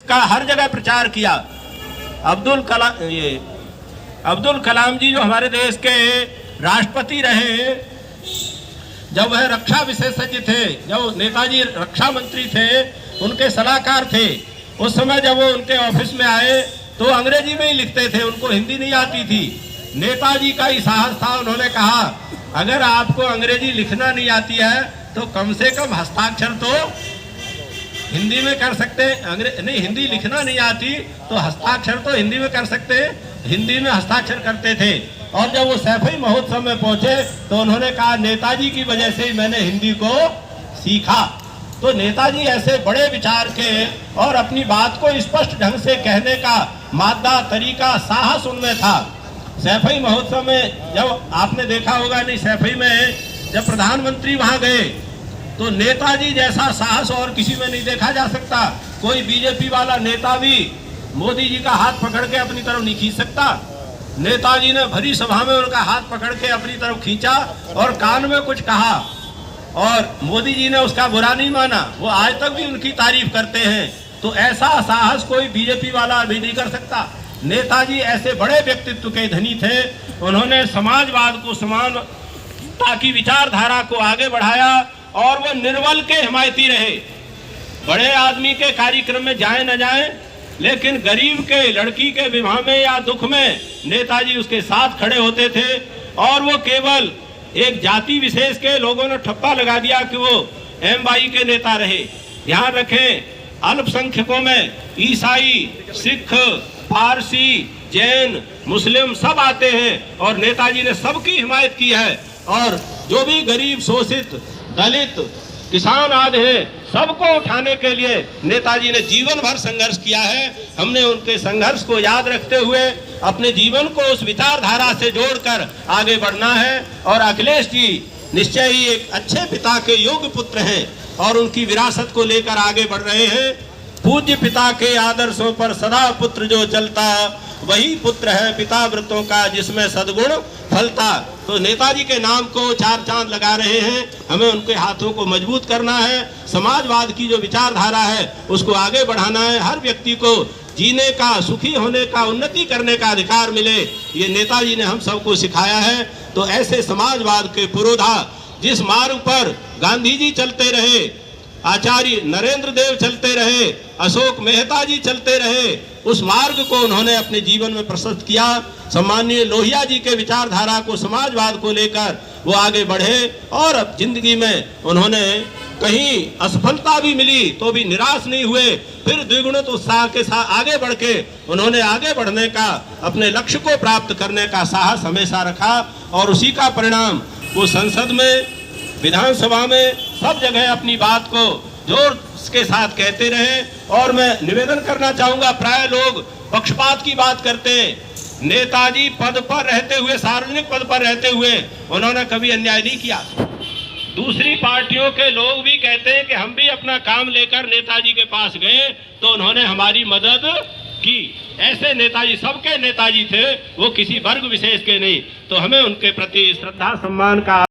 का हर जगह प्रचार किया। अब्दुल कलाम जी जो हमारे देश के राष्ट्रपति रहे, जब वह रक्षा विशेषज्ञ थे, जब नेताजी रक्षा मंत्री थे, उनके सलाहकार थे, उस समय जब वो उनके ऑफिस में आए तो अंग्रेजी में ही लिखते थे, उनको हिंदी नहीं आती थी। नेताजी का ही साहस था, उन्होंने कहा अगर आपको अंग्रेजी लिखना नहीं आती है तो कम से कम हस्ताक्षर तो हिंदी में कर सकते हैं। नहीं, हिंदी लिखना नहीं आती तो हस्ताक्षर तो हिंदी में कर सकते हैं। हिंदी में हस्ताक्षर करते थे। और जब वो सैफई महोत्सव में पहुंचे तो उन्होंने कहा नेताजी की वजह से ही मैंने हिंदी को सीखा। तो नेताजी ऐसे बड़े विचार के और अपनी बात को स्पष्ट ढंग से कहने का मादा, तरीका, साहस उनमें था। सैफई महोत्सव में जब आपने देखा होगा, नहीं सैफई में जब प्रधानमंत्री वहां गए तो नेताजी जैसा साहस और किसी में नहीं देखा जा सकता। कोई बीजेपी वाला नेता भी मोदी जी का हाथ पकड़ के अपनी तरफ नहीं खींच सकता। नेताजी ने भरी सभा में उनका हाथ पकड़ के अपनी तरफ खींचा और कान में कुछ कहा और मोदी जी ने उसका बुरा नहीं माना। वो आज तक भी उनकी तारीफ करते हैं। तो ऐसा साहस कोई बीजेपी वाला भी नहीं कर सकता। नेताजी ऐसे बड़े व्यक्तित्व के धनी थे। उन्होंने समाजवाद को, समानता की विचारधारा को आगे बढ़ाया और वो निर्बल के हिमायती रहे। बड़े आदमी के कार्यक्रम में जाए न जाए, लेकिन गरीब के, लड़की के विवाह में या दुख में नेताजी उसके साथ खड़े होते थे। और वो केवल एक जाति विशेष के लोगों ने ठप्पा लगा दिया कि वो एमवाई के नेता रहे। ध्यान रखें, अल्पसंख्यकों में ईसाई, सिख, पारसी, जैन, मुस्लिम सब आते हैं और नेताजी ने सबकी हिमायत की है। और जो भी गरीब, शोषित, दलित, किसान आदि हैं, सबको उठाने के लिए नेताजी ने जीवन भर संघर्ष किया है। हमने उनके संघर्ष को याद रखते हुए अपने जीवन को उस विचारधारा से जोड़कर आगे बढ़ना है। और अखिलेश जी निश्चय ही एक अच्छे पिता के योग्य पुत्र हैं और उनकी विरासत को लेकर आगे बढ़ रहे हैं। पूज्य पिता के आदर्शों पर सदा पुत्र जो चलता, वही पुत्र है पिता व्रतों का जिसमें सद्गुण फलता। तो नेताजी के नाम को चार चांद लगा रहे हैं। हमें उनके हाथों को मजबूत करना है। समाजवाद की जो विचारधारा है उसको आगे बढ़ाना है। हर व्यक्ति को जीने का, सुखी होने का, उन्नति करने का अधिकार मिले, ये नेताजी ने हम सबको सिखाया है। तो ऐसे समाजवाद के पुरोधा जिस मार्ग पर गांधी जी चलते रहे, आचार्य नरेंद्र देव चलते रहे, अशोक मेहता जी चलते रहे, उस मार्ग को उन्होंने अपने जीवन में प्रस्तुत किया। सम्माननीय लोहिया जी के विचारधारा को, समाजवाद को लेकर वो आगे बढ़े और अब जिंदगी में उन्होंने कहीं असफलता भी मिली तो भी निराश नहीं हुए। फिर द्विगुणित उत्साह के साथ आगे बढ़ के उन्होंने आगे बढ़ने का, अपने लक्ष्य को प्राप्त करने का साहस हमेशा रखा और उसी का परिणाम वो संसद में, विधानसभा में, सब जगह अपनी बात को जोर के साथ कहते रहे। और मैं निवेदन करना चाहूंगा, प्राय लोग पक्षपात की बात करते हैं। नेताजी पद पर रहते हुए, सार्वजनिक पद पर रहते हुए उन्होंने कभी अन्याय नहीं किया। दूसरी पार्टियों के लोग भी कहते हैं कि हम भी अपना काम लेकर नेताजी के पास गए तो उन्होंने हमारी मदद की। ऐसे नेताजी सबके नेताजी थे, वो किसी वर्ग विशेष के नहीं। तो हमें उनके प्रति श्रद्धा, सम्मान का